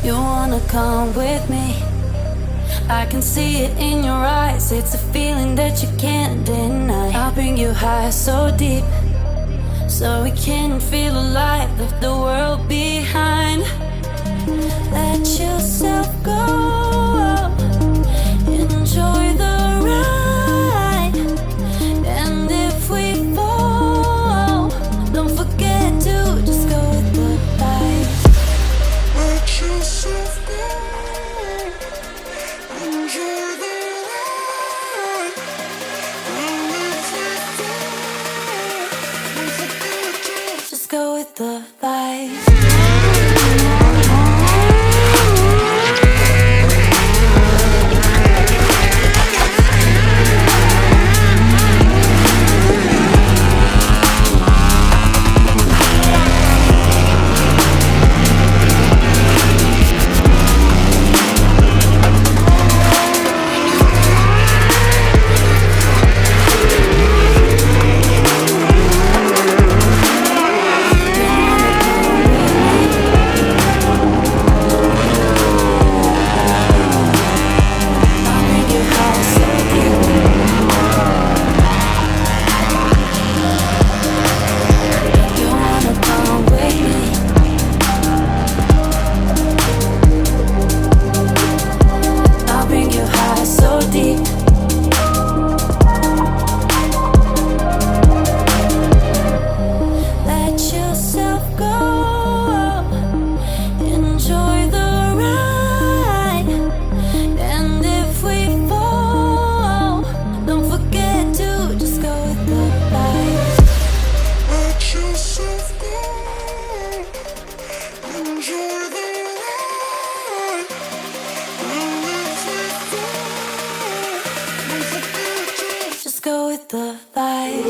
You wanna come with me? I can see it in your eyes. It's a feeling that you can't deny. I'll bring you high so deep, so we can feel alive. Leave the world behind. Let yourself go. Enjoy the ride. And if we fall, don't forget to just go with the vibe. Let yourself go. Enjoy the ride. And if we fall, don't forget to just go with the vibe. Just go with the vibe.